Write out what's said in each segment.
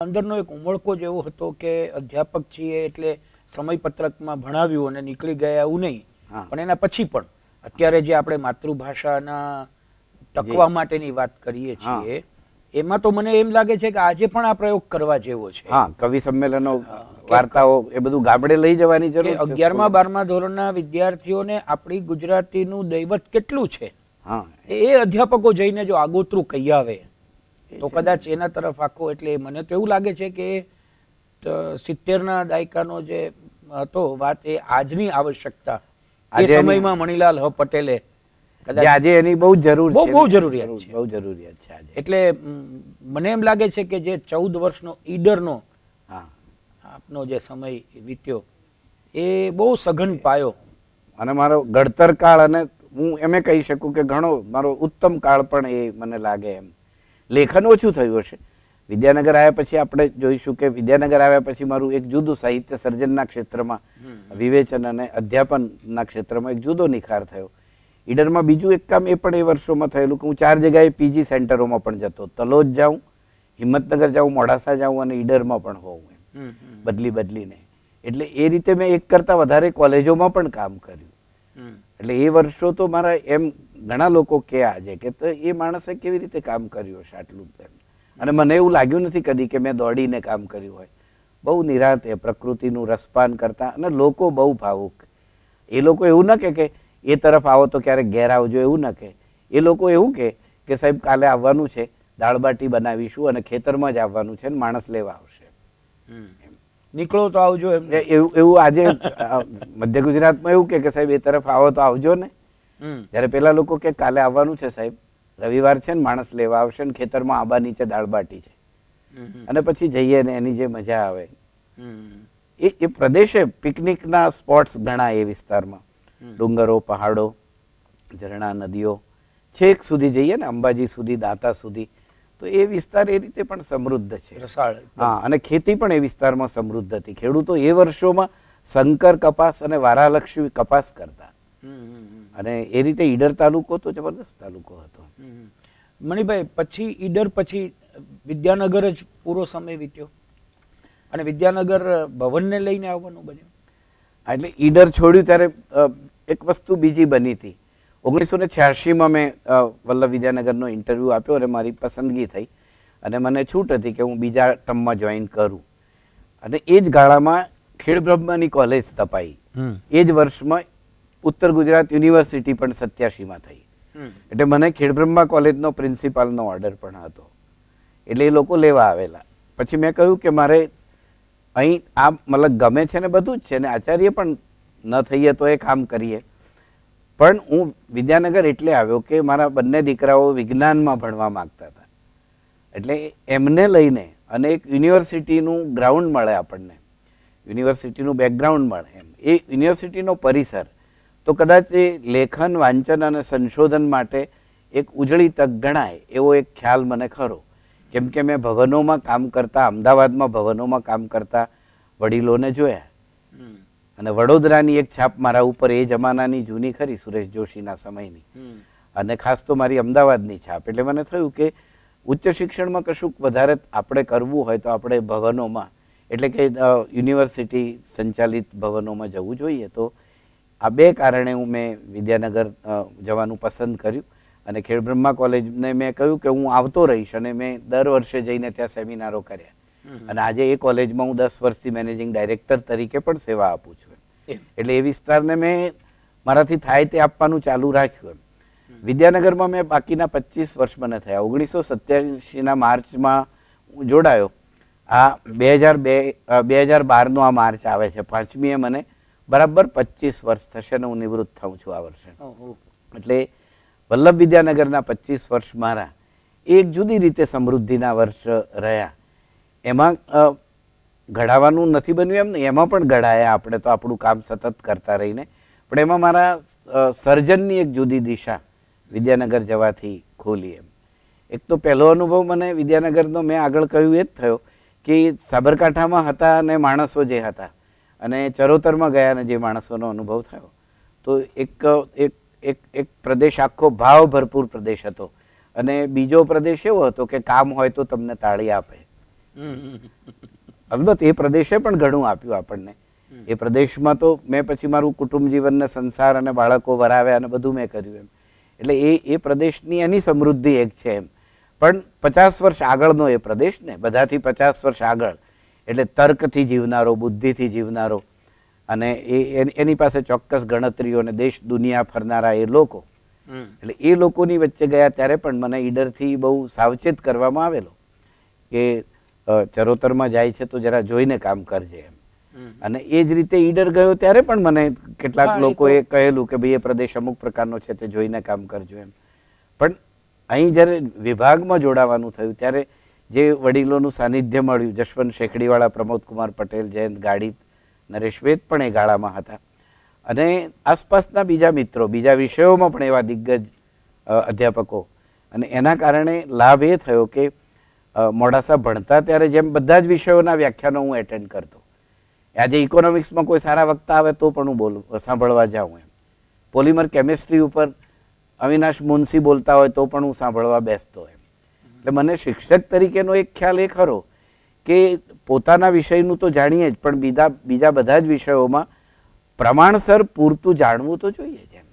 અંદરનો એક ઉમળકો જેવો હતો કે અધ્યાપક છીએ એટલે સમયપત્રકમાં ભણાવ્યું અને નીકળી ગયા એવું નહીં, પણ એના પછી પણ અત્યારે જે આપણે માતૃભાષાના ટકવા માટેની વાત કરીએ છીએ એમાં તો મને એમ લાગે છે કે આજે પણ આ પ્રયોગ કરવા જેવો છે. હા, કવિ સંમેલનો, વાર્તાઓ, એ બધું ગામડે લઈ જવાની જરૂર છે. 11મા 12મા ધોરણના વિદ્યાર્થીઓને આપણી ગુજરાતીનું દૈવત કેટલું છે એ અધ્યાપકો જઈને જો આગોતરું કહી આવે તો કદાચ એના તરફ આખો, એટલે મને તો એવું લાગે છે કે 70ના દાયકાનો જે હતો વાત એ આજની આવશ્યકતા એ સમયમાં મણિલાલ હ પટેલે આજે એની બહુ જરૂર છે, બહુ જરૂરિયાત છે, બહુ જરૂરિયાત છે આજે. એટલે મને એમ લાગે છે કે જે 14 વર્ષનો ઈડરનો આપનો જે સમય વીત્યો એ બહુ સઘન પાયો અને મારો ઘડતર કાળ, અને હું એમ કહી શકું કે ઘણો મારો ઉત્તમ કાળ પણ એ મને લાગે. એમ લેખન ઓછું થયું હશે. વિદ્યાનગર આવ્યા પછી આપણે જોઈશું કે વિદ્યાનગર આવ્યા પછી મારું એક જુદું સાહિત્ય સર્જનના ક્ષેત્રમાં, વિવેચન અને અધ્યાપનના ક્ષેત્રમાં એક જુદો નિખાર થયો. ઈડરમાં બીજું એક કામ એ પણ એ વર્ષોમાં થયેલું કે હું 4 જગ્યાએ પીજી સેન્ટરોમાં પણ જતો. તલોદ જાઉં, હિંમતનગર જાઉં, મોડાસા જાઉં અને ઈડરમાં પણ હોઉં, એમ બદલીને. એટલે એ રીતે મેં એક કરતાં વધારે કોલેજોમાં પણ કામ કર્યું. એટલે એ વર્ષો તો મારા, એમ ઘણા લોકો કે આજે કે તો એ માણસે કેવી રીતે કામ કર્યું હશે આટલું. અને મને એવું લાગ્યું નથી કદી કે મેં દોડીને કામ કર્યું હોય. બહુ નિરાંતે પ્રકૃતિનું રસપાન કરતા, અને લોકો બહુ ભાવુક. એ લોકો એવું ન કે એ તરફ આવો તો ક્યારેક ઘેર આવજો, એવું ન કે. એ લોકો એવું કે સાહેબ કાલે આવવાનું છે, દાળ બાટી બનાવીશું અને ખેતરમાં જ આવવાનું છે, માણસ લેવા આવશે, નીકળો તો આવજો. એવું આજે મધ્ય ગુજરાતમાં એવું કે સાહેબ એ તરફ આવો તો આવજો ને. જયારે પેલા લોકો કે કાલે આવવાનું છે સાહેબ, રવિવાર છે ને, માણસ લેવા આવશે ને, ખેતરમાં આંબા નીચે દાળ બાટી છે, અને પછી જઈએ ને એની જે મજા આવે. એ પ્રદેશે પિકનિકના સ્પોટ્સ ઘણા એ વિસ્તારમાં, ડુંગરો, પહાડો, ઝરણા, નદીઓ, છેક સુધી જઈએ ને અંબાજી સુધી, દાંતા સુધી, તો એ વિસ્તાર એ રીતે પણ સમૃદ્ધ છે. હા, અને ખેતી પણ એ વિસ્તારમાં સમૃદ્ધ હતી. ખેડૂતો એ વર્ષોમાં શંકર કપાસ અને વારાલક્ષ્મી કપાસ કરતા, અને એ રીતે ઈડર તાલુકો તો જબરદસ્ત તાલુકો હતો. મણિભાઈ, પછી ઈડર પછી વિદ્યાનગર જ પૂરો સમય વીત્યો, અને વિદ્યાનગર ભવનને લઈને આવવાનું બન્યું. એટલે ઈડર છોડ્યું ત્યારે એક વસ્તુ બીજી બની હતી. 1986માં મેં વલ્લભ વિદ્યાનગરનો ઇન્ટરવ્યૂ આપ્યો અને મારી પસંદગી થઈ, અને મને છૂટ હતી કે હું બીજા ટર્મમાં જોઈન કરું. અને એ જ ગાળામાં ખેડબ્રહ્માની કોલેજ તપાઈ. એ જ વર્ષમાં ઉત્તર ગુજરાત યુનિવર્સિટી પણ 87માં થઈ. એટલે મને ખેડબ્રહ્મા કોલેજનો પ્રિન્સિપાલનો ઓર્ડર પણ હતો. એટલે એ લોકો લેવા આવેલા. પછી મેં કહ્યું કે મારે અહીં આ મતલબ ગમે છે ને બધું જ છે ને, આચાર્ય પણ ન થઈએ તો એ કામ કરીએ, પણ હું વિદ્યાનગર એટલે આવ્યો કે મારા બંને દીકરાઓ વિજ્ઞાનમાં ભણવા માંગતા હતા. એટલે એમને લઈને, અને એક યુનિવર્સિટીનું ગ્રાઉન્ડ મળે આપણને, યુનિવર્સિટીનું બેકગ્રાઉન્ડ મળે, એમ એ યુનિવર્સિટીનો પરિસર તો કદાચ એ લેખન, વાંચન અને સંશોધન માટે એક ઉજળી તક ગણાય એવો એક ખ્યાલ મને ખરો. કેમ કે મેં ભવનોમાં કામ કરતા, અમદાવાદમાં ભવનોમાં કામ કરતા વડીલોને જોયા, અને વડોદરાની એક છાપ મારા ઉપર એ જમાનાની જૂની ખરી, સુરેશ જોશીના સમયની, અને ખાસ તો મારી અમદાવાદની છાપ. એટલે મને થયું કે ઉચ્ચ શિક્ષણમાં કશુંક વધારે આપણે કરવું હોય તો આપણે ભવનોમાં, એટલે કે યુનિવર્સિટી સંચાલિત ભવનોમાં જવું જોઈએ. તો આ બે કારણે મેં વિદ્યાનગર જવાનું પસંદ કર્યું, અને ખેડબ્રહ્મા કોલેજને મેં કહ્યું કે હું આવતો રહીશ, અને મેં દર વર્ષે જઈને ત્યાં સેમિનારો કર્યા. અને આજે એ કોલેજમાં હું 10 વર્ષથી મેનેજિંગ ડાયરેક્ટર તરીકે પણ સેવા આપું છું. એટલે એ વિસ્તારને મેં મારાથી થાય તે આપવાનું ચાલુ રાખ્યું. વિદ્યાનગરમાં મેં બાકીના 25 વર્ષ મને થયા. 1987ના માર્ચમાં હું જોડાયો. આ 2012નો આ માર્ચ આવે છે, 5મીએ મને બરાબર 25 વર્ષ થશે, અને હું નિવૃત્ત થાઉં છું આ વર્ષે. એટલે વલ્લભ વિદ્યાનગરના 25 વર્ષ મારા એક જુદી રીતે સમૃદ્ધિના વર્ષ રહ્યા. એમાં ઘડાવાનું નથી બન્યું એમ ને, એમાં પણ ઘડાયા આપણે તો આપણું કામ સતત કરતા રહીને, પણ એમાં મારા સર્જનની એક જુદી દિશા વિદ્યાનગર જવાથી ખોલી. એમ એક તો પહેલો અનુભવ મને વિદ્યાનગરનો મેં આગળ કહ્યું એ જ થયો કે સાબરકાંઠામાં હતા અને માણસો જે હતા, અને ચરોતરમાં ગયા અને જે માણસોનો અનુભવ થયો, તો એક પ્રદેશ આખો ભાવ ભરપૂર પ્રદેશ હતો, અને બીજો પ્રદેશ એવો હતો કે કામ હોય તો તમને તાળી આપે, અલબત્ત એ પ્રદેશે પણ ઘણું આપ્યું આપણને. એ પ્રદેશમાં તો મેં પછી મારું કુટુંબ જીવનને સંસાર અને બાળકો વરાવ્યા અને બધું મેં કર્યું એમ. એટલે એ પ્રદેશની એની સમૃદ્ધિ એક છે એમ. પણ 50 વર્ષ આગળનો એ પ્રદેશ ને, બધાથી 50 વર્ષ આગળ, એટલે તર્કથી જીવનારો, બુદ્ધિથી જીવનારો, અને એની પાસે ચોક્કસ ગણતરીઓ અને દેશ દુનિયા ફરનારા એ લોકો. એટલે એ લોકોની વચ્ચે ગયા ત્યારે પણ મને ઈડરથી બહુ સાવચેત કરવામાં આવેલો કે ચરોતરમાં જાય છે તો જરા જોઈને કામ કરજે એમ. અને એ જ રીતે ઈડર ગયો ત્યારે પણ મને કેટલાક લોકોએ કહેલું કે ભાઈ એ પ્રદેશ અમુક પ્રકારનો છે તે જોઈને કામ કરજો એમ. પણ અહીં જ્યારે વિભાગમાં જોડાવાનું થયું ત્યારે જે વડીલોનું સાનિધ્ય મળ્યું, જશવંત શેખડીવાળા, પ્રમોદકુમાર પટેલ, જયંત ગાડિત, નરેશ વેદ પણ એ ગાળામાં હતા, અને આસપાસના બીજા મિત્રો, બીજા વિષયોમાં પણ એવા દિગ્ગજ અધ્યાપકો. અને એના કારણે લાભ એ થયો કે મોડાસા ભણતા ત્યારે જેમ બધા જ વિષયોના વ્યાખ્યાનો હું એટેન્ડ કરતો. આજે ઇકોનોમિક્સમાં કોઈ સારા વક્તા આવે તો પણ હું સાંભળવા જાઉં એમ. પોલિમર કેમિસ્ટ્રી ઉપર અવિનાશ મુનશી બોલતા હોય તો પણ હું સાંભળવા બેસતો એમ. એટલે મને શિક્ષક તરીકેનો એક ખ્યાલ એ ખરો કે પોતાના વિષયનું તો જાણીએ જ, પણ બીજા બધા જ વિષયોમાં પ્રમાણસર પૂરતું જાણવું તો જોઈએ જ એમ.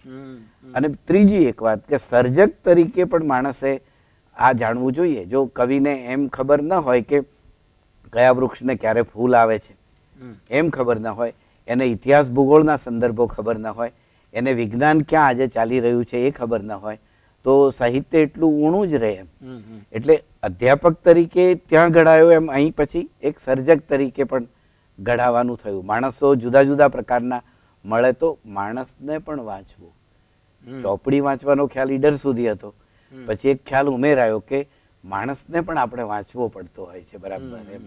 અને ત્રીજી એક વાત કે સર્જક તરીકે પણ માણસે આ જાણવું જોઈએ. જો કવિને એમ ખબર ન હોય કે કયા વૃક્ષને ક્યારે ફૂલ આવે છે, એમ ખબર ન હોય, એને ઇતિહાસ ભૂગોળના સંદર્ભો ખબર ન હોય, એને વિજ્ઞાન ક્યાં આજે ચાલી રહ્યું છે એ ખબર ન હોય, તો સાહિત્ય એટલું ઊણું જ રહે એમ. એટલે અધ્યાપક તરીકે ત્યાં ઘડાયો એમ અહીં પછી એક સર્જક તરીકે પણ ઘડાવાનું થયું. માણસો જુદા જુદા પ્રકારના મળે તો માણસને પણ વાંચવું. ચોપડી વાંચવાનો ખ્યાલ ઈડર સુધી હતો, પછી એક ખ્યાલ ઉમેરાયો કે માણસને પણ આપણે વાંચવો પડતો હોય છે, બરાબર એમ.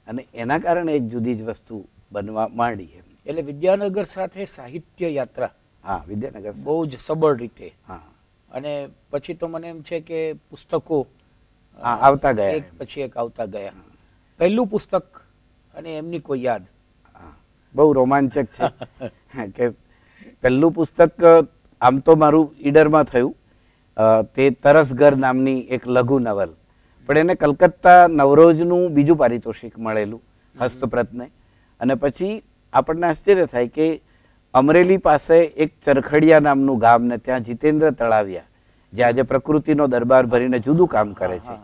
અને એના કારણે એક જુદી જ વસ્તુ બનવા માંડી એમ. એટલે વિદ્યાનગર સાથે સાહિત્ય યાત્રા, હા, વિદ્યાનગર બહુ જ સબળ રીતે. હા. અને પછી તો મને એમ છે કે પુસ્તકો આવતા ગયા, એક પછી એક આવતા ગયા. પહેલું પુસ્તક અને એમની કોઈ યાદ? બહુ રોમાંચક છે કે પહેલું પુસ્તક આમ તો મારું ઈડરમાં થયું, તે તરસગર નામની એક લઘુ નવલ. પણ એને કલકત્તા નવરોજનું બીજું પારિતોષિક મળેલું હસ્તપ્રતને. અને પછી આપણને આશ્ચર્ય થાય કે અમરેલી પાસે એક ચરખડિયા નામનું ગામ, ને ત્યાં જીતેન્દ્ર તળાવિયા, જે આજે પ્રકૃતિનો દરબાર ભરીને જુદું કામ કરે છે,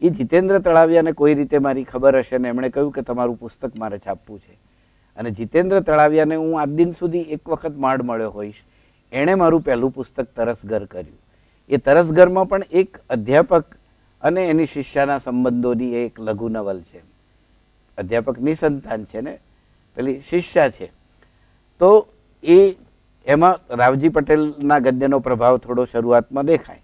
એ જીતેન્દ્ર તળાવિયાને કોઈ રીતે મારી ખબર હશે ને એમણે કહ્યું કે તમારું પુસ્તક મારે છાપવું છે. અને જીતેન્દ્ર તળાવિયાને હું આજ દિન સુધી એક વખત માડ મળ્યો હોઈશ. એણે મારું પહેલું પુસ્તક તરસગર કર્યું. એ તરસગરમાં પણ એક અધ્યાપક અને એની શિષ્યના સંબંધોની એક લઘુ નવલ છે. અધ્યાપકની સંતાન છે ને પેલી શિષ્યા છે, તો એમાં રાવજી પટેલના ગદ્યનો પ્રભાવ થોડો શરૂઆતમાં દેખાય.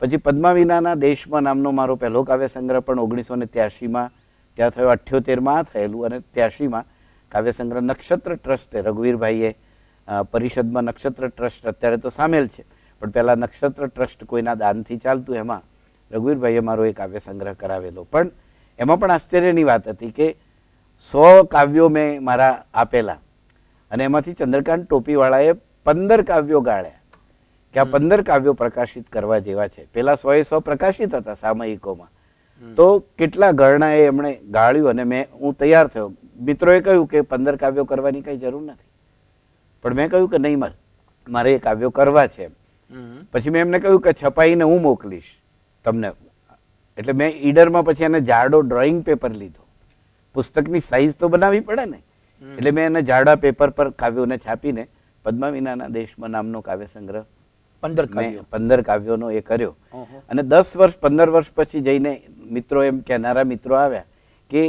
પછી પદ્મા વિનાના દેશમાં નામનો મારો પહેલો કાવ્ય સંગ્રહ પણ 1983માં ત્યાં થયો. 78માં થયેલું અને 83માં કાવ્ય સંગ્રહ નક્ષત્ર ટ્રસ્ટે, રઘુવીરભાઈએ પરિષદમાં નક્ષત્ર ટ્રસ્ટ અત્યારે તો સામેલ છે, પણ પહેલાં નક્ષત્ર ટ્રસ્ટ કોઈના દાનથી ચાલતું, એમાં રઘુવીરભાઈએ મારો એક કાવ્ય સંગ્રહ કરાવેલો. પણ એમાં પણ આશ્ચર્યની વાત હતી કે 100 કાવ્યો મેં મારા આપેલા, અને એમાંથી ચંદ્રકાંત ટોપીવાળાએ 15 કાવ્યો ગાળ્યા કે આ 15 કાવ્યો પ્રકાશિત કરવા જેવા છે. પેલા 100 પ્રકાશિત હતા સામયિકોમાં, તો કેટલા ગણનાએ એમણે ગાળ્યું. અને હું તૈયાર થયો. મિત્રોએ કહ્યું કે 15 કાવ્યો કરવાની કઈ જરૂર નથી, પણ મેં કહ્યું કે નહીં, મારે એ કાવ્યો કરવા છે. પછી મેં એમને કહ્યું કે છપાઈને હું મોકલીશ તમને. એટલે મેં ઈડરમાં પછી એને જાડો ડ્રોઈંગ પેપર લીધો. પુસ્તકની સાઈઝ તો બનાવવી પડે ને, એટલે મેં એને જાડા પેપર પર કાવ્યોને છાપીને પદ્મા વિનાના દેશમાં નામનો કાવ્ય સંગ્રહ 15 કાવ્યોનો એ કર્યો. અને 10 વર્ષ 15 વર્ષ પછી જઈને મિત્રો એમ કહેનારા મિત્રો આવ્યા કે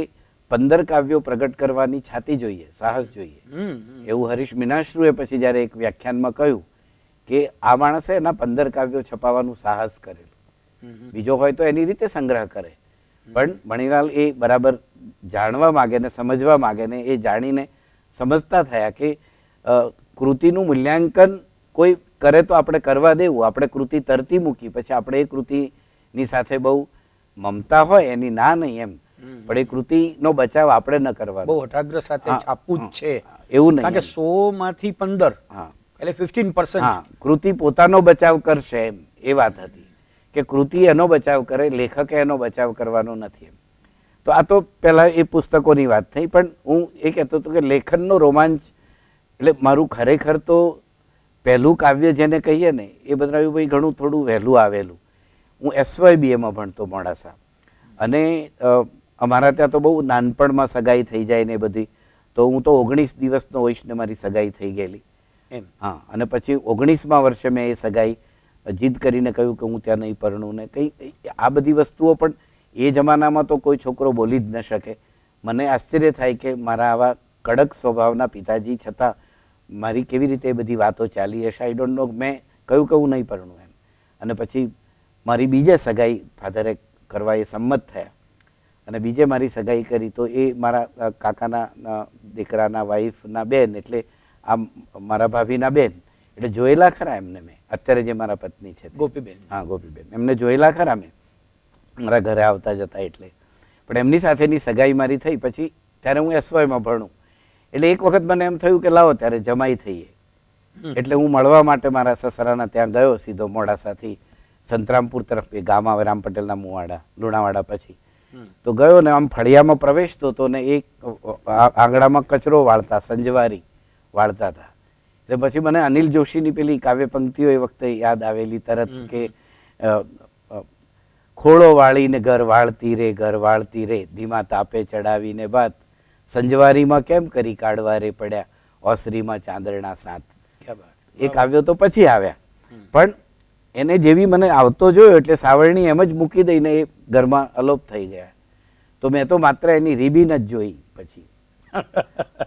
15 કાવ્યો પ્રગટ કરવાની છાતી જોઈએ, સાહસ જોઈએ. એવું હરીશ મીનાશ્રુએ પછી જ્યારે એક વ્યાખ્યાનમાં કહ્યું કે આ માણસે એના 15 કાવ્યો છપાવવાનું સાહસ કરેલું. બીજો હોય તો એની રીતે સંગ્રહ કરે, પણ મણિલાલ એ બરાબર જાણવા માગે ને સમજવા માગે ને એ જાણીને સમજતા થયા કે કૃતિનું મૂલ્યાંકન કોઈ કરે તો આપણે કરવા દેવું. આપણે કૃતિ તરતી મૂકી, પછી આપણે એ કૃતિની સાથે બહુ મમતા હોય એની ના નહીં એમ, પણ એ કૃતિનો બચાવ આપણે ન કરવાનો. બહુ અઠાગ્રહ સાથે છાપવું જ છે એવું નહીં, કારણ કે 100 માંથી 15 એટલે 15%. કૃતિ પોતાનો બચાવ કરશે એમ એ વાત હતી કે કૃતિ એનો બચાવ કરે, લેખકે એનો બચાવ કરવાનો નથી એમ. તો આ તો પહેલા એ પુસ્તકોની વાત થઈ, પણ હું એ કહેતો હતો કે લેખનનો રોમાંચ એટલે મારું ખરેખર તો પહેલું કાવ્ય જેને કહીએ ને એ બદરાયુભાઈ ઘણું થોડું વહેલું આવેલું. હું SYBAમાં ભણતો મોડાસા, અને અમારા ત્યાં તો બહુ નાનપણમાં સગાઈ થઈ જાય ને બધી, તો હું તો 19 દિવસનો હોઈશ ને મારી સગાઈ થઈ ગયેલી એમ. હા, અને પછી 19મા વર્ષે મેં એ સગાઈ જીદ કરીને કહ્યું કે હું ત્યાં નહીં પરણું ને કંઈ. આ બધી વસ્તુઓ પણ એ જમાનામાં તો કોઈ છોકરો બોલી જ ન શકે. મને આશ્ચર્ય થાય કે મારા આવા કડક સ્વભાવના પિતાજી છતાં મારી કેવી રીતે એ બધી વાતો ચાલી હશે. I don't know. મેં કહ્યું કે હું નહીં પરણું એમ. અને પછી મારી બીજે સગાઈ ફાધરે કરવા એ સંમત થયા, અને બીજે મારી સગાઈ કરી તો એ મારા કાકાના દીકરાના વાઈફના બેન, એટલે આ મારા ભાભીના બેન, એટલે જોયેલા ખરા એમને મેં. અત્યારે જે મારા પત્ની છે ગોપીબેન. હા, ગોપીબેન, એમને જોયેલા ખરા મેં મારા ઘરે આવતા જતા. એટલે પણ એમની સાથેની સગાઈ મારી થઈ પછી ત્યારે હું SYમાં ભણું, એટલે એક વખત મને એમ થયું કે લાવો ત્યારે જમાઈ થઈએ. એટલે હું મળવા માટે મારા સસરાના ત્યાં ગયો, સીધો મોડાસાથી સંતરામપુર તરફ, એ ગામ આવે રામ પટેલના મુવાડા, લુણાવાડા પછી. તો ગયો ને આમ ફળિયામાં પ્રવેશતો હતો ને એક આંગણામાં કચરો વાળતા, સંજવારી વાળતા હતા. એટલે પછી મને અનિલ જોશીની પેલી કાવ્ય પંક્તિઓ એ વખતે યાદ આવેલી તરત કે ખોળો વાળીને ઘર વાળતી રે, ઘર વાળતી રે, ધીમા તાપે ચડાવીને બાત, સંજવારીમાં કેમ કરી કાઢવા રે પડ્યા, ઓસરીમાં ચાંદરણા સાત. એ કાવ્યો તો પછી આવ્યા, પણ એને જેવી મને આવતો જોયો એટલે સાવરણી એમ જ મૂકી દઈને એ ઘરમાં અલોપ થઈ ગયા. તો મેં તો માત્ર એની રીબીન જ જોઈ પછી.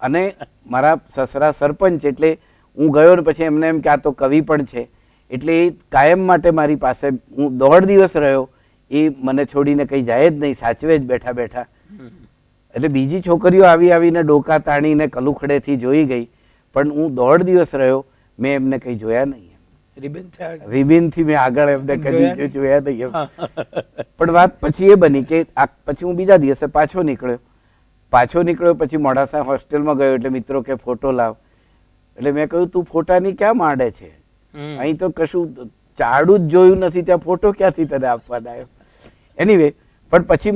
અને મારા સસરા સરપંચ, એટલે હું ગયો ને પછી એમને એમ કે આ તો કવિ પણ છે, એટલે એ કાયમ માટે મારી પાસે, હું 1.5 દિવસ રહ્યો, એ મને છોડીને કંઈ જાય જ નહીં, સાચવે જ બેઠા બેઠા. એટલે બીજી છોકરીઓ આવી આવીને ડોકા તાણીને કલુખડેથી જોઈ ગઈ, પણ હું 1.5 દિવસ રહ્યો, મેં એમને કંઈ જોયા નહીં. રિબિનથી મેં આગળ એમને કદી જોયા નહીં. પણ વાત પછી એ બની કે પછી હું બીજા દિવસે પાછો નીકળ્યો પછી મોડાસા હોસ્ટેલમાં ગયો, એટલે મિત્રો કે ફોટો લાવ. એટલે મેં કહ્યું તું ફોટાની ક્યાં માંડે છે, અહીં તો કશું ચાડું જ જોયું નથી, ત્યાં ફોટો ક્યાંથી તને આપવાના એમ. એનીવે, પણ પછી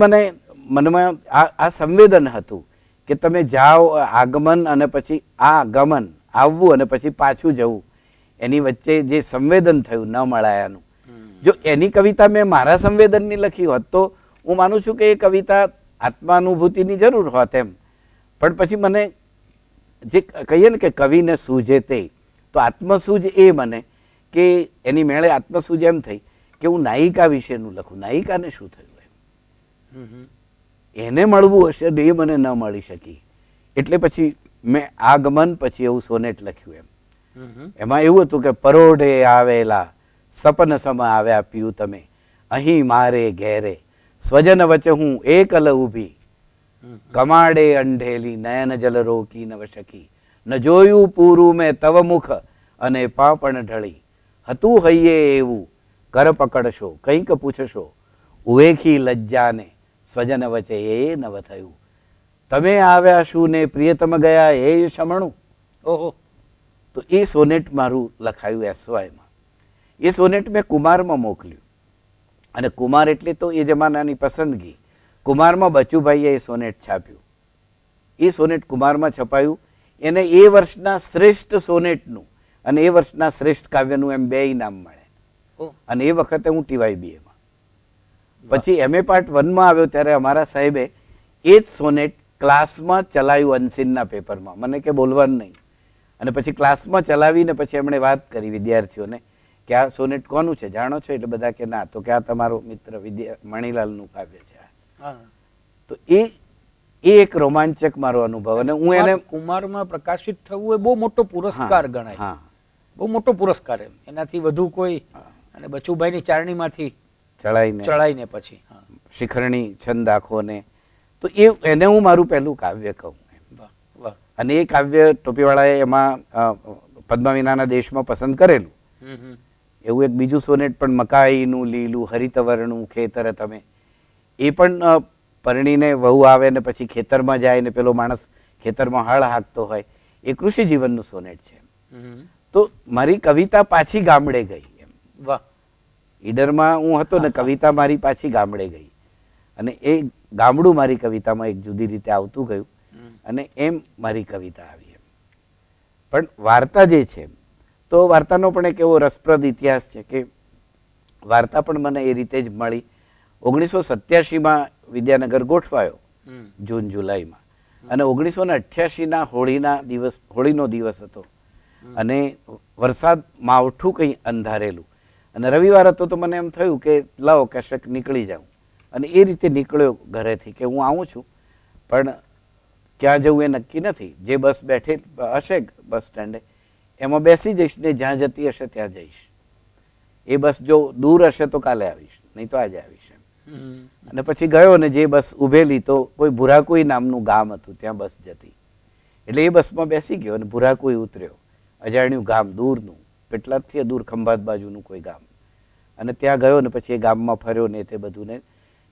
મનમાં આ સંવેદન હતું કે તમે જાઓ, આગમન અને પછી આ ગમન, આવવું અને પછી પાછું જવું, એની વચ્ચે જે સંવેદન થયું ન મળાયાનું. જો એની કવિતા મેં મારા સંવેદનની લખી હોત તો હું માનું છું કે એ કવિતા આત્માનુભૂતિની જરૂર હોત એમ. પણ પછી મને જે કહીએ ને કે કવિને સૂઝે તે, તો આત્મસૂઝ એ મને કે એની મેળે આત્મસૂઝ એમ થઈ કે હું નાયિકા વિશેનું લખું. નાયિકાને શું થયું એમ, એને મળવું હશે ને એ મને ન મળી શકી. એટલે પછી મેં આગમન પછી એવું સોનેટ લખ્યું એમ. એમાં એવું હતું કે પરોઢે આવેલા સપન સમ આવ્યા પીયું તમે, અહીં મારે ઘેરે સ્વજન વચ્ચે હું એકલ ઊભી, કમાડે અંઢેલી નયન જલ રોકી નવ શકી, ન જોયું પૂરું મેં તવ મુખ અને પાપણ ઢળી, હતું હૈયે એવું કર પકડશો, કંઈક પૂછશો, ઉવેખી લજ્જાને સ્વજન વચ્ચે એ નવ થયું, તમે આવ્યા શું ને પ્રિયતમ ગયા એ શમણું. ઓહો. તો એ સોનેટ મારું લખાયું SYમાં. એ સોનેટ મેં કુમારમાં મોકલ્યું, અને કુમાર એટલે તો એ જમાનાની પસંદગી. કુમારમાં બચુભાઈએ એ સોનેટ છાપ્યું. એ સોનેટ કુમારમાં છપાયું. એને એ વર્ષના શ્રેષ્ઠ સોનેટનું અને એ વર્ષના શ્રેષ્ઠ કાવ્યનું એમ 2 ઇનામ મળે. અને એ વખતે હું TYBAમાં. પછી MA પાર્ટ 1માં આવ્યો ત્યારે અમારા સાહેબે એ જ સોનેટ ક્લાસમાં ચલાવ્યું અનસીનના પેપરમાં. મને કે બોલવાનું નહીં. અને પછી ક્લાસમાં ચલાવીને પછી એમણે વાત કરી વિદ્યાર્થીઓને કે આ સોનેટ કોનું છે, જાણો છો? એટલે બધા કે ના. તો કે આ તમારો મિત્ર મણીલાલનું કાવ્ય છે. તો એ એક રોમાંચક મારો અનુભવ. અને હું એને કુમારમાં પ્રકાશિત થવું એ બહુ મોટો પુરસ્કાર ગણાય. બહુ મોટો પુરસ્કાર એમ. એનાથી વધુ કોઈ, અને બચુભાઈની ચારણીમાંથી ચડાઈને પછી શિખરણી છંદ આખો ને, તો એને હું મારું પહેલું કાવ્ય કહું. અને એ કાવ્ય ટોપીવાળાએ એમાં પદ્માવિનાના દેશમાં પસંદ કરેલું. એવું એક બીજું સોનેટ પણ, મકાઈનું લીલું હરિતવર્ણું ખેતર તમે, એ પણ પરણીને વહુ આવે ને પછી ખેતરમાં જાય ને પેલો માણસ ખેતરમાં હળ હાંકતો હોય, એ કૃષિ જીવનનું સોનેટ છે. તો મારી કવિતા પાછી ગામડે ગઈ એમ. ઈડરમાં હું હતો ને, કવિતા મારી પાછી ગામડે ગઈ. અને એ ગામડું મારી કવિતામાં એક જુદી રીતે આવતું ગયું અને એમ મારી કવિતા આવી. પણ વાર્તા જે છે તો વાર્તાનો પણ એક એવો રસપ્રદ ઇતિહાસ છે કે વાર્તા પણ મને એ રીતે જ મળી. 1987માં વિદ્યાનગર ગોઠવાયો જૂન જુલાઈમાં અને 1988ના હોળીનો દિવસ હતો અને વરસાદ માવઠું કંઈ અંધારેલું અને રવિવાર હતો તો મને એમ થયું કે લાવો કશક નીકળી જાઉં અને એ રીતે નીકળ્યો ઘરેથી કે હું આવું છું પણ ક્યાં જવું એ નક્કી નથી. જે બસ બેઠે હશે બસ સ્ટેન્ડે એમાં બેસી જઈશ ને જ્યાં જતી હશે ત્યાં જઈશ. એ બસ જો દૂર હશે તો કાલે આવીશ, નહીં તો આજે આવીશ. અને પછી ગયો ને જે બસ ઉભેલી તો કોઈ ભુરાકુઈ નામનું ગામ હતું, ત્યાં બસ જતી. એટલે એ બસમાં બેસી ગયો અને ભુરાકુઈ ઉતર્યો. અજાણ્યું ગામ દૂરનું, પેટલાદથી દૂર ખંભાત બાજુનું કોઈ ગામ. અને ત્યાં ગયો ને પછી એ ગામમાં ફર્યો ને તે બધું ને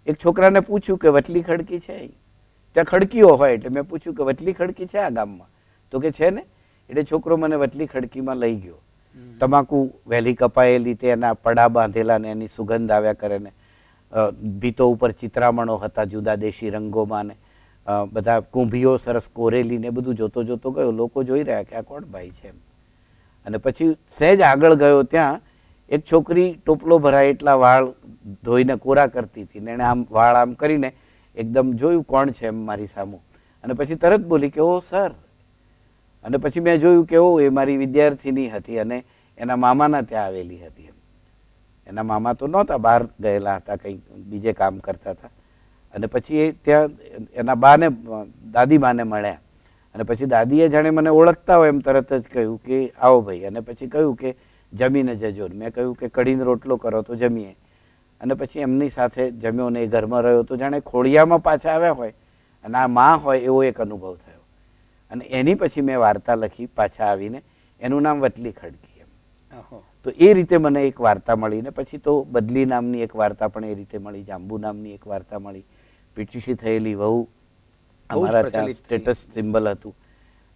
એક છોકરાને પૂછ્યું કે વટલી ખડકી છે? ત્યાં ખડકીઓ હોય એટલે મેં પૂછ્યું કે વટલી ખડકી છે આ ગામમાં? તો કે છે ને. એટલે છોકરો મને વટલી ખડકીમાં લઈ ગયો. તમાકુ વહેલી કપાયેલી, તેના પડા બાંધેલા ને એની સુગંધ આવ્યા કરે ને ભીતો ઉપર ચિત્રામણો હતા જુદા દેશી રંગોમાં ને બધા કુંભીઓ સરસ કોરેલી ને બધું જોતો જોતો ગયો. લોકો જોઈ રહ્યા કે આ કોણ ભાઈ છે એમ. અને પછી સહેજ આગળ ગયો ત્યાં એક છોકરી ટોપલો ભરાય એટલા વાળ ધોઈને કોરા કરતી હતી ને એને આમ વાળ આમ કરીને એકદમ જોયું કોણ છે એમ મારી સામું. અને પછી તરત બોલી કે ઓ સર. અને પછી મેં જોયું કે ઓ એ મારી વિદ્યાર્થીની હતી અને એના મામાના ત્યાં આવેલી હતી. એના મામા તો નહોતા, બહાર ગયેલા હતા, કંઈ બીજે કામ કરતા હતા. અને પછી એ ત્યાં એના બાને દાદીમાને મળ્યા અને પછી દાદીએ જાણે મને ઓળખતા હોય એમ તરત જ કહ્યું કે આવો ભાઈ. અને પછી કહ્યું કે જમીને જજો. મેં કહ્યું કે કઢીનો રોટલો કરો તો જમીએ. અને પછી એમની સાથે જમ્યો ને એ ઘરમાં રહ્યો તો જાણે ખોડિયામાં પાછા આવ્યા હોય અને આ માં હોય એવો એક અનુભવ થયો. અને એની પછી મેં વાર્તા લખી પાછા આવીને, એનું નામ વટલી ખડકી એમ. તો એ રીતે મને એક વાર્તા મળી ને પછી તો બદલી નામની એક વાર્તા પણ એ રીતે મળી, જાંબુ નામની એક વાર્તા મળી, પીટીસી થયેલી વહુ અમારા ત્યાં સ્ટેટસ સિમ્બલ હતું.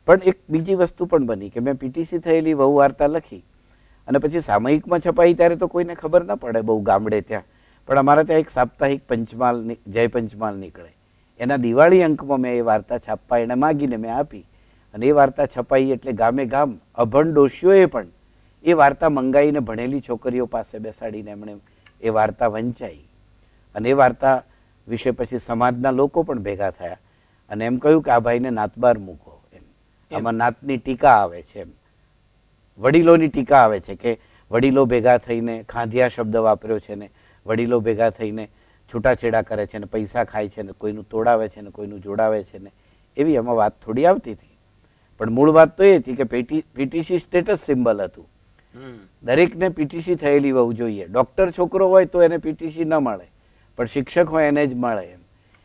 પણ એક બીજી વસ્તુ પણ બની કે મેં પીટીસી થયેલી વહુ વાર્તા લખી અને પછી સામયિકમાં છપાઈ ત્યારે તો કોઈને ખબર ન પડે બહુ ગામડે ત્યાં. પણ અમારા ત્યાં એક સાપ્તાહિક પંચમાલ જય પંચમાલ નીકળે, એના દિવાળી અંકમાં મેં એ વાર્તા છાપવા એને માગીને મેં આપી અને એ વાર્તા છપાઈ એટલે ગામે ગામ અભણ ડોશીઓએ પણ એ વાર્તા મંગાવીને ભણેલી છોકરીઓ પાસે બેસાડીને એમણે એ વાર્તા વંચાઈ. અને એ વાર્તા વિશે પછી સમાજના લોકો પણ ભેગા થયા અને એમ કહ્યું કે આ ભાઈને નાતબાર મૂકો એમ. આમાં નાતની ટીકા આવે છે એમ, વડીલોની ટીકા આવે છે કે વડીલો ભેગા થઈને ખાંધિયા શબ્દ વાપર્યો છે ને વડીલો ભેગા થઈને છૂટાછેડા કરે છે ને પૈસા ખાય છે ને કોઈનું તોડાવે છે ને કોઈનું જોડાવે છે ને એવી એમાં વાત થોડી આવતી હતી. પણ મૂળ વાત તો એ હતી કે પીટીસી સ્ટેટસ સિમ્બલ હતું. દરેકને પીટીસી થયેલી વહુ જોઈએ. ડોક્ટર છોકરો હોય તો એને પીટીસી ન મળે, પણ શિક્ષક હોય એને જ મળે એમ.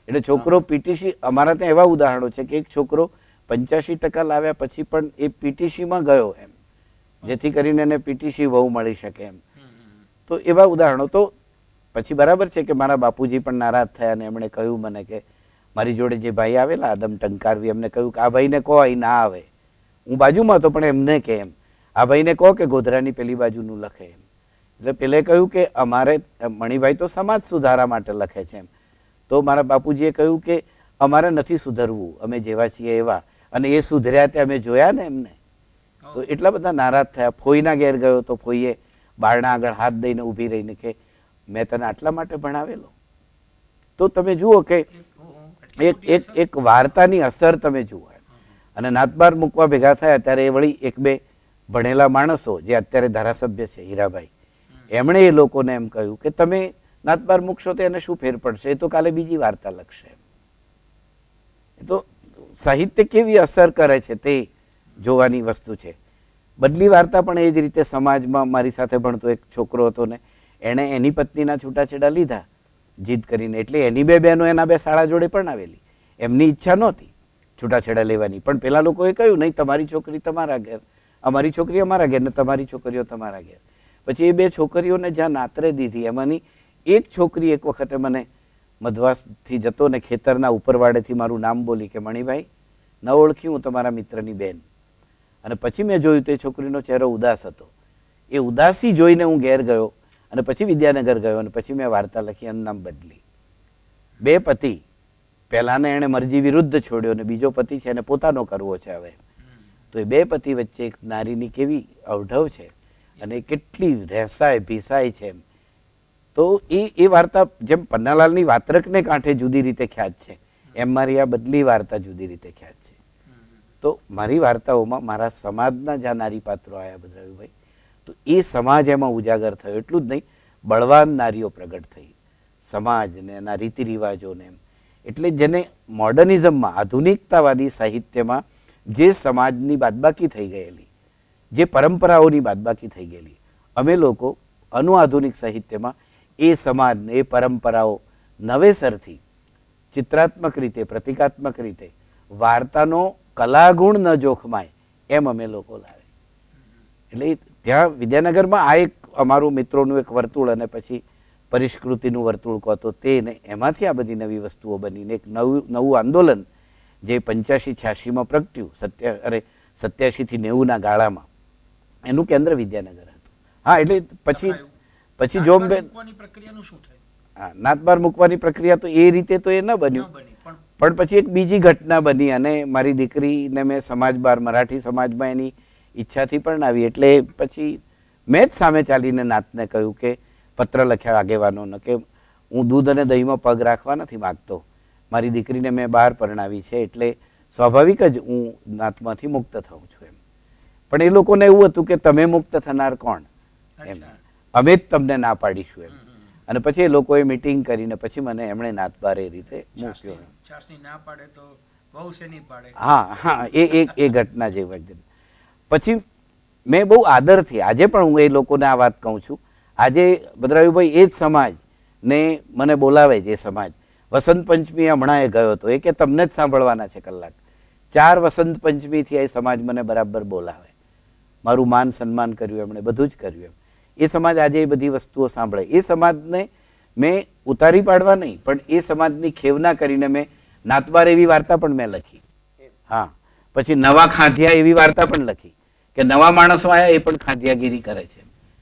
એટલે છોકરો પીટીસી, અમારા ત્યાં એવા ઉદાહરણો છે કે એક છોકરો 85% લાવ્યા પછી પણ એ પીટીસીમાં ગયો એમ, જેથી કરીને એને પીટીસી વહુ મળી શકે એમ. તો એવા ઉદાહરણો. તો પછી બરાબર છે કે મારા બાપુજી પણ નારાજ થયા અને એમણે કહ્યું મને કે મારી જોડે જે ભાઈ આવેલા આદમ ટંકારવી, એમને કહ્યું કે આ ભાઈને કહો અહીં ના આવે. હું બાજુમાં હતો પણ એમને કે એમ આ ભાઈને કહો કે ગોધરાની પેલી બાજુનું લખે એમ. એટલે પેલે કહ્યું કે અમારે મણિભાઈ તો સમાજ સુધારા માટે લખે છે એમ. તો મારા બાપુજીએ કહ્યું કે અમારે નથી સુધરવું, અમે જેવા છીએ એવા, અને એ સુધર્યા તે અમે જોયા ને એમને. તો એટલા બધા નારાજ થયા. ફોઈના ઘેર ગયો તો ફોઈએ બારણા આગળ હાથ દઈને ઊભી રહીને કે મેં તને આટલા માટે ભણાવેલો. તો તમે જુઓ કે એક વાર્તાની અસર તમે જુઓ. અને નાતબાર મૂકવા ભેગા થયા ત્યારે એ વળી એક બે ભણેલા માણસો જે અત્યારે ધારાસભ્ય છે હીરાભાઈ, એમણે એ લોકોને એમ કહ્યું કે તમે નાતબાર મૂકશો તો એને શું ફેર પડશે, એ તો કાલે બીજી વાર્તા લખશે. તો સાહિત્ય કેવી અસર કરે છે તે જોવાની વસ્તુ છે. બદલી વાર્તા પણ એ જ રીતે સમાજમાં મારી સાથે ભણતો એક છોકરો હતો ને એણે એની પત્નીના છૂટાછેડા લીધા જીદ કરીને. એટલે એની બે બહેનો એના બે શાળા જોડે પણ આવેલી. એમની ઈચ્છા નહોતી છૂટાછેડા લેવાની, પણ પેલા લોકોએ કહ્યું નહીં, તમારી છોકરી તમારા ઘેર, અમારી છોકરી અમારા ઘેર ને તમારી છોકરીઓ તમારા ઘેર. પછી એ બે છોકરીઓને જ્યાં નાતરે દીધી એમાંની એક છોકરી એક વખતે મને મધવાસથી જતો ને ખેતરના ઉપરવાડેથી મારું નામ બોલી કે મણિભાઈ, ન ઓળખી, હું તમારા મિત્રની બેન. અને પછી મેં જોયું તો એ છોકરીનો ચહેરો ઉદાસ હતો. એ ઉદાસી જોઈને હું ઘેર ગયો અને પછી વિદ્યાનગર ગયો અને પછી મેં વાર્તા લખી એનું નામ બદલી. બે પતિ, પહેલાને એણે મરજી વિરુદ્ધ છોડ્યો અને બીજો પતિ છે એને પોતાનો કરવો છે હવે. તો એ બે પતિ વચ્ચે એક નારીની કેવી અવઢવ છે અને કેટલી રહેસાય ભીસાય છે. તો એ વાર્તા જેમ પન્નાલાલની વાત્રકને કાંઠે જુદી રીતે ખ્યાત છે, એમ મારી આ બદલી વાર્તા જુદી રીતે ખ્યાત છે. તો મારી વાર્તાઓમાં મારા સમાજના જ્યાં નારી પાત્રો આવ્યા બદ્રાવીભાઈ, તો એ સમાજ એમાં ઉજાગર થયો. એટલું જ નહીં, બળવાન નારીઓ પ્રગટ થઈ સમાજને એના રીતિ રિવાજોને. એટલે જેને મોડર્નિઝમમાં આધુનિકતાવાદી સાહિત્યમાં જે સમાજની બાદબાકી થઈ ગયેલી, જે પરંપરાઓની બાદબાકી થઈ ગયેલી, અમે લોકો અનુઆધુનિક સાહિત્યમાં એ સમાજને એ પરંપરાઓ નવેસરથી ચિત્રાત્મક રીતે પ્રતિકાત્મક રીતે વાર્તાનો કલાગુણ ન જોખમાય એમ અમે લોકો લાવે. એટલે ત્યાં વિદ્યાનગરમાં આ એક અમારું મિત્રોનું એક વર્તુળ અને પછી પરિષ્કૃતિનું વર્તુળ કહો તો તે ને એમાંથી આ બધી નવી વસ્તુઓ બનીને એક નવું આંદોલન જે 85-86માં પ્રગટ્યું, 87થી 90ના ગાળામાં, એનું કેન્દ્ર વિદ્યાનગર હતું. હા, એટલે પછી જોમબેન હા, નાતબાર મૂકવાની પ્રક્રિયા તો એ રીતે તો એ ન બન્યું, પણ પછી એક બીજી ઘટના બની અને મારી દીકરીને મેં સમાજ બહાર મરાઠી સમાજમાં એની ઈચ્છાથી પણ આવી. એટલે પછી મેં જ સામે ચાલીને નાતને કહ્યું કે પત્ર લખ્યા આગેવાનોને કે હું દૂધ અને દહીંમાં પગ રાખવા નથી માગતો, મારી દીકરીને મેં બહાર પરણાવી છે એટલે સ્વાભાવિક જ હું નાતમાંથી મુક્ત થઉં છું એમ. પણ એ લોકોને એવું હતું કે તમે મુક્ત થનાર કોણ એમ, અમે જ તમને ના પાડીશું એમ. અને પછી એ લોકોએ મિટિંગ કરીને પછી મને એમણે નાતબાર એ રીતે મૂક્યો. હા હા, એ ઘટના જેવી. પછી મેં બહુ આદરથી આજે પણ હું એ લોકોને આ વાત કહું છું. આજે બદ્રાવીભાઈ એ જ સમાજ ને મને બોલાવે છે. એ સમાજ વસંત પંચમી હમણાં એ ગયો હતો, એ કે તમને જ સાંભળવાના છે કલાક. 4 વસંત પંચમીથી એ સમાજ મને બરાબર બોલાવે, મારું માન સન્માન કર્યું એમણે, બધું જ કર્યું એમ. એ સમાજ આજે એ બધી વસ્તુઓ સાંભળે. એ સમાજને મેં ઉતારી પાડવા નહીં, પણ એ સમાજની ખેવના કરીને મેં નાતબાર એવી વાર્તા પણ મેં લખી. હા, પછી નવા ખાંધિયા એવી વાર્તા પણ લખી કે નવા માણસો આવ્યા એ પણ ખાંધિયાગીરી કરે છે,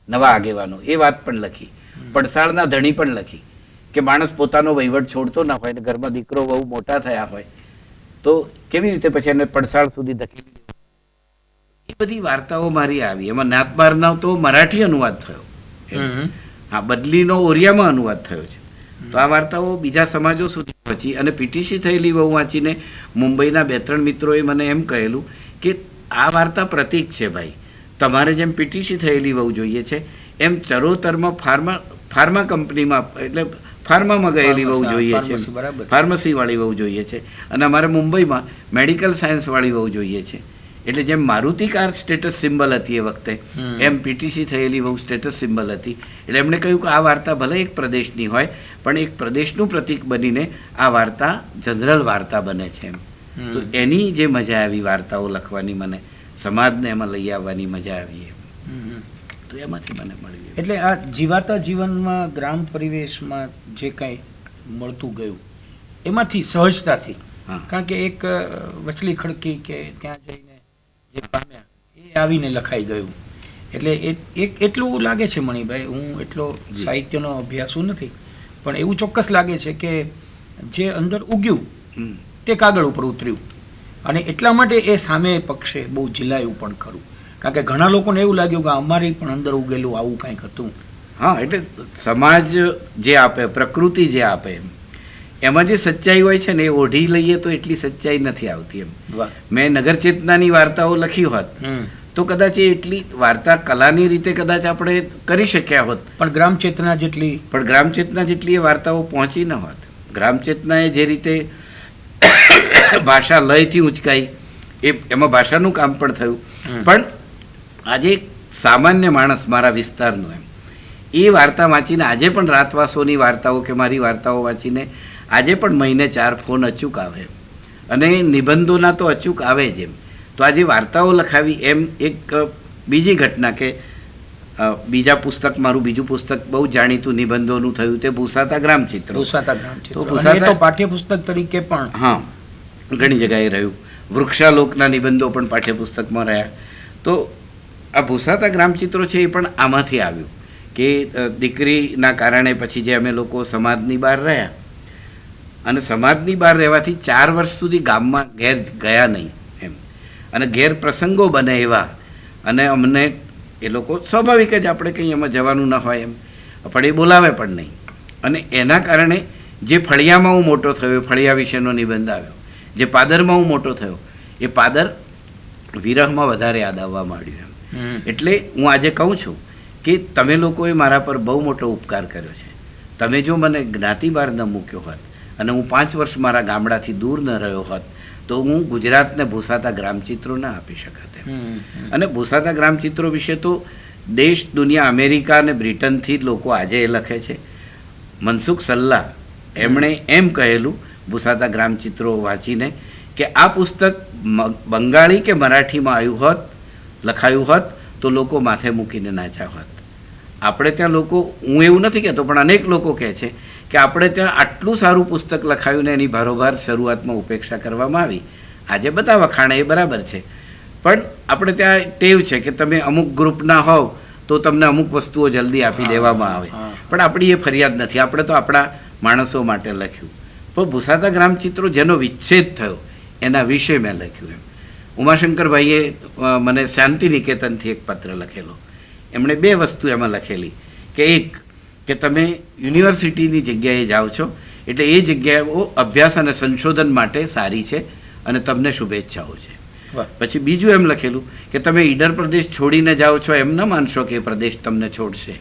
નવા આગેવાનો, એ વાત પણ લખી. પડસાળના ધણી પણ લખી કે માણસ પોતાનો વહીવટ છોડતો ના હોય ને ઘરમાં દીકરો બહુ મોટા થયા હોય તો કેવી રીતે પછી એને પડસાળ સુધી ધકેલી. એ બધી વાર્તાઓ મારી આવી. એમાં નાતબારનો તો મરાઠી અનુવાદ થયો, હા, બદલીનો ઓરિયામાં અનુવાદ થયો છે. તો આ વાર્તાઓ બીજા સમાજો સુધી પહોંચી અને પીટીસી થયેલી વહુ વાંચીને મુંબઈના 2-3 મિત્રોએ મને એમ કહેલું કે આ વાર્તા પ્રતીક છે ભાઈ, તમારે જેમ પીટીસી થયેલી વહુ જોઈએ છે એમ ચરોતરમાં ફાર્મા કંપનીમાં એટલે ફાર્મામાં ગયેલી વહુ જોઈએ છે, ફાર્મસીવાળી વહુ જોઈએ છે, અને અમારે મુંબઈમાં મેડિકલ સાયન્સવાળી વહુ જોઈએ છે. એટલે જેમ મારુતિ કાર સ્ટેટસ સિમ્બલ હતી એ વખતે, એમ પીટીસી થયેલી વહુ સ્ટેટસ સિમ્બલ હતી. એટલે એમણે કહ્યું કે આ વાર્તા ભલે એક પ્રદેશની હોય પણ એક પ્રદેશનું પ્રતીક બનીને આ વાર્તા જનરલ વાર્તા બને છે એમ. તો એની જે મજા આવી વાર્તાઓ લખવાની, મને સમાજને એમાં લઈ આવવાની મજા આવી એમ. તો એમાંથી મને મળી. એટલે આ જીવાતા જીવનમાં ગ્રામ પરિવેશમાં જે કંઈ મળતું ગયું એમાંથી સહજતાથી, કારણ કે એક વચલી ખડકી કે ત્યાં જઈને જે પામ્યા એ આવીને લખાઈ ગયું. એટલે એટલું લાગે છે મણિભાઈ, હું એટલો સાહિત્યનો અભ્યાસુ નથી, પણ એવું ચોક્કસ લાગે છે કે જે અંદર ઉગ્યું તે કાગળ ઉપર ઉતર્યું, અને એટલા માટે એ સામે પક્ષે બહુ ઝીલાયું પણ ખરું. કારણ કે ઘણા લોકોને એવું લાગ્યું કે અમારી પણ અંદર ઉગેલું આવું કંઈક હતું. હા, એટલે સમાજ જે આપે, પ્રકૃતિ જે આપે એમ, એમાં જે સચ્ચાઈ હોય છે ને એ ઓઢી લઈએ તો એટલી સચ્ચાઈ નથી આવતી એમ. મેં નગર ચેતનાની વાર્તાઓ લખી હોત તો કદાચ એટલી વાર્તા કલાની રીતે કદાચ આપણે કરી શક્યા હોત, પણ ગ્રામ ચેતના જેટલી એ વાર્તાઓ પહોંચી ન હોત. ગ્રામ ચેતનાએ જે રીતે ભાષા લયથી ઉંચકાઈ, એમાં ભાષાનું કામ પણ થયું. પણ આજે સામાન્ય માણસ મારા વિસ્તારનો એમ એ વાર્તા વાંચીને આજે પણ રાતવાસોની વાર્તાઓ કે મારી વાર્તાઓ વાંચીને આજે પણ મહિને 4 ફોન અચૂક આવે, અને નિબંધોના તો અચૂક આવે જ એમ. તો આજે વાર્તાઓ લખાવી એમ એક બીજી ઘટના કે બીજા પુસ્તક, મારું બીજું પુસ્તક બહુ જાણીતું નિબંધોનું થયું તે ભૂસાતા ગ્રામચિત્રો. તો પાઠ્યપુસ્તક તરીકે પણ હા ઘણી જગ્યાએ રહ્યું. વૃક્ષાલોકના નિબંધો પણ પાઠ્યપુસ્તકમાં રહ્યા. તો આ ભૂસાતા ગ્રામચિત્રો છે એ પણ આમાંથી આવ્યું કે દીકરીના કારણે પછી જે અમે લોકો સમાજની બહાર રહ્યા અને સમાજની બહાર રહેવાથી 4 વર્ષ સુધી ગામમાં ઘેર ગયા નહીં એમ, અને ઘેર પ્રસંગો બને એવા, અને અમને એ લોકો સ્વાભાવિક જ આપણે કંઈ એમાં જવાનું ન હોય એમ, પણ એ બોલાવે પણ નહીં. અને એના કારણે જે ફળિયામાં હું મોટો થયો, ફળિયા વિશેનો નિબંધ આવ્યો, જે પાદરમાં હું મોટો થયો, એ પાદર વિરહમાં વધારે યાદ આવવા માંડ્યું એમ. એટલે હું આજે કહું છું કે તમે લોકોએ મારા પર બહુ મોટો ઉપકાર કર્યો છે. તમે જો મને જ્ઞાતિ બહાર ન મૂક્યો હોત અને હું 5 વર્ષ મારા ગામડાથી દૂર ન રહ્યો હોત તો હું ગુજરાતને ભૂસાતા ગ્રામચિત્રો ના આપી શકત એમ. અને ભૂસાતા ગ્રામચિત્રો વિશે તો દેશ, દુનિયા, અમેરિકા અને બ્રિટનથી લોકો આજે એ લખે છે. મનસુખ સલ્લા એમણે એમ કહેલું ભૂસાતા ગ્રામચિત્રો વાંચીને કે આ પુસ્તક બંગાળી કે મરાઠીમાં આવ્યું હોત, લખાયું હોત તો લોકો માથે મૂકીને નાચ્યા હોત. આપણે ત્યાં લોકો, હું એવું નથી કહેતો પણ અનેક લોકો કહે છે કે આપણે ત્યાં આટલું સારું પુસ્તક લખાયું ને એની ભારોભાર શરૂઆતમાં ઉપેક્ષા કરવામાં આવી. આજે બધા વખાણે એ બરાબર છે, પણ આપણે ત્યાં ટેવ છે કે તમે અમુક ગ્રુપના હોવ તો તમને અમુક વસ્તુઓ જલ્દી આપી દેવામાં આવે, પણ આપણી એ ફરિયાદ નથી. આપણે તો આપણા માણસો માટે લખ્યું. પણ ભૂસાતા ગ્રામચિત્રો જેનો વિચ્છેદ થયો એના વિશે મેં લખ્યું એમ. ઉમાશંકરભાઈએ મને શાંતિ નિકેતનથી એક પત્ર લખેલો. એમણે 2 વસ્તુ એમાં લખેલી કે એક કે તમે યુનિવર્સિટીની જગ્યાએ જાઓ છો એટલે એ જગ્યાઓ અભ્યાસ અને સંશોધન માટે સારી છે અને તમને શુભેચ્છાઓ છે. પછી બીજું એમ લખેલું કે તમે ઈડર પ્રદેશ છોડીને જાઓ છો એમ ન માનશો કે એ પ્રદેશ તમને છોડશે.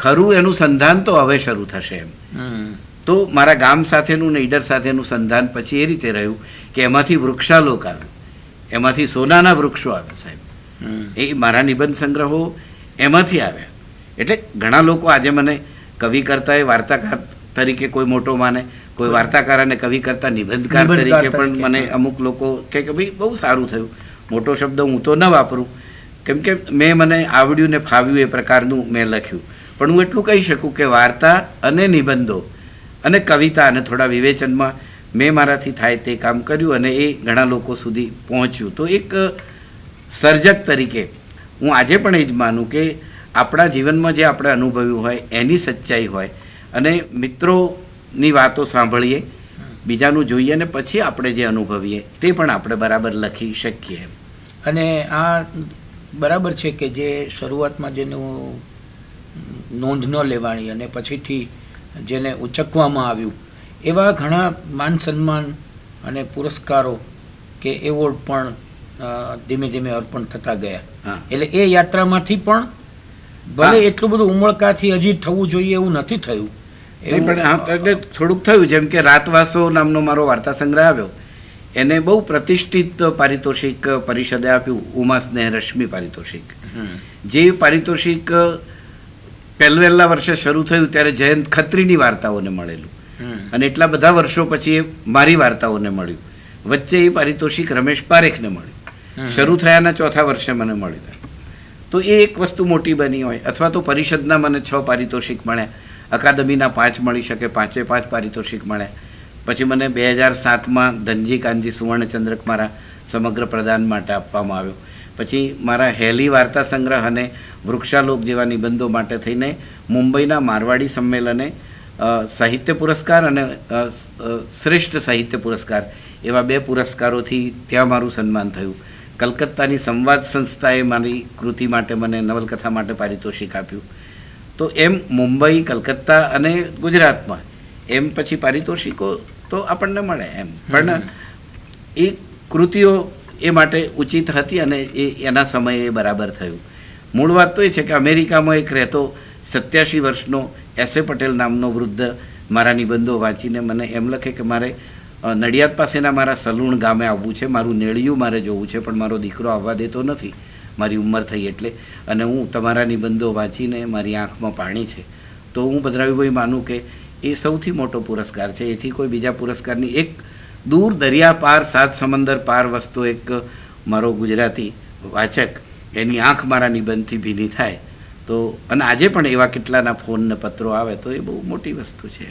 ખરું એનું સંધાન તો હવે શરૂ થશે એમ. તો મારા ગામ સાથેનું ને ઈડર સાથેનું સંધાન પછી એ રીતે રહ્યું કે એમાંથી વૃક્ષાલોક આવ્યું, એમાંથી સોનાના વૃક્ષો આવ્યા સાહેબ. એ મારા નિબંધ સંગ્રહો એમાંથી આવ્યા. એટલે ઘણા લોકો આજે મને કવિ કરતા, વાર્તાકાર તરીકે કોઈ મોટો માને, કોઈ વાર્તાકાર અને કવિ કરતા નિબંધકાર તરીકે પણ મને અમુક લોકો કહે કે ભાઈ બહુ સારું થયું. મોટો શબ્દ હું તો ન વાપરું કેમ કે મને આવડ્યું ને ફાવ્યું એ પ્રકારનું મેં લખ્યું. પણ હું એટલું કહી શકું કે વાર્તા અને નિબંધો અને કવિતા અને થોડા વિવેચનમાં મેં મારાથી થાય તે કામ કર્યું અને એ ઘણા લોકો સુધી પહોંચ્યું. તો એક સર્જક તરીકે હું આજે પણ એ જ માનું કે આપણા જીવનમાં જે આપણે અનુભવ્યું હોય એની સચ્ચાઈ હોય અને મિત્રોની વાતો સાંભળીએ, બીજાનું જોઈએ ને પછી આપણે જે અનુભવીએ તે પણ આપણે બરાબર લખી શકીએ. અને આ બરાબર છે કે જે શરૂઆતમાં જેનું નોંધ ન લેવાણી અને પછીથી જેને ઉચકવામાં આવ્યું એવા ઘણા માન સન્માન અને પુરસ્કારો કે એવોર્ડ પણ ધીમે ધીમે અર્પણ થતા ગયા. એટલે એ યાત્રામાંથી પણ ભલે એટલું બધું ઉમળકાથી હજી થવું જોઈએ એવું નથી થયું, પણ થોડુંક થયું. જેમ કે રાતવાસો નામનો મારો વાર્તા સંગ્રહ આવ્યો, એને બહુ પ્રતિષ્ઠિત પારિતોષિક પરિષદે આપ્યું, ઉમા સ્નેહ રશ્મિ પારિતોષિક. જે પારિતોષિક પહેલા વર્ષે શરૂ થયું ત્યારે જયંત ખત્રીની વાર્તાઓને મળેલું અને એટલા બધા વર્ષો પછી એ મારી વાર્તાઓને મળ્યું. વચ્ચે એ પારિતોષિક રમેશ પારેખને મળ્યું. શરૂ થયાના 4થા વર્ષે મને મળ્યું. તો એ એક વસ્તુ મોટી બની હોય. અથવા તો પરિષદના મને 6 પારિતોષિક મળ્યા, અકાદમીના 5 મળી શકે, 5 પારિતોષિક મળ્યા. પછી મને 2007માં ધનજી કાનજી સુવર્ણચંદ્રક મારા સમગ્ર પ્રદાન માટે આપવામાં આવ્યો. પછી મારા હેલી વાર્તા સંગ્રહ અને વૃક્ષાલોક જેવા નિબંધો માટે થઈને મુંબઈના મારવાડી સંમેલને સાહિત્ય પુરસ્કાર અને શ્રેષ્ઠ સાહિત્ય પુરસ્કાર એવા 2 પુરસ્કારોથી ત્યાં મારું સન્માન થયું. કલકત્તાની સંવાદ સંસ્થાએ મારી કૃતિ માટે મને નવલકથા માટે પારિતોષિક આપ્યું. તો એમ મુંબઈ, કલકત્તા અને ગુજરાતમાં એમ પછી પારિતોષિકો તો આપણને મળે એમ. પણ એ કૃતિઓ એ માટે ઉચિત હતી અને એના સમયે બરાબર થયું. મૂળ વાત તો એ છે કે અમેરિકામાં એક રહેતો 87 વર્ષનો એસ.એ. પટેલ નામનો વૃદ્ધ મારા નિબંધો વાંચીને મને એમ લખે કે મારે નડિયાદ પાસેના મારા સલૂણ ગામે આવવું છે, મારું નેળિયું મારે જોવું છે, પણ મારો દીકરો આવવા દેતો નથી મારી ઉંમર થઈ એટલે, અને હું તમારા નિબંધો વાંચીને મારી આંખમાં પાણી છે. તો હું ભદ્રાવીભાઈ માનું કે એ સૌથી મોટો પુરસ્કાર છે. એથી કોઈ બીજા પુરસ્કારની એક દૂર દરિયા પાર, 7 સમંદર પાર વસ્તુ એક મારો ગુજરાતી વાચક એની આંખ મારા નિબંધથી ભીની થાય તો, અને આજે પણ એવા કેટલાના ફોન ને પત્રો આવે તો એ બહુ મોટી વસ્તુ છે.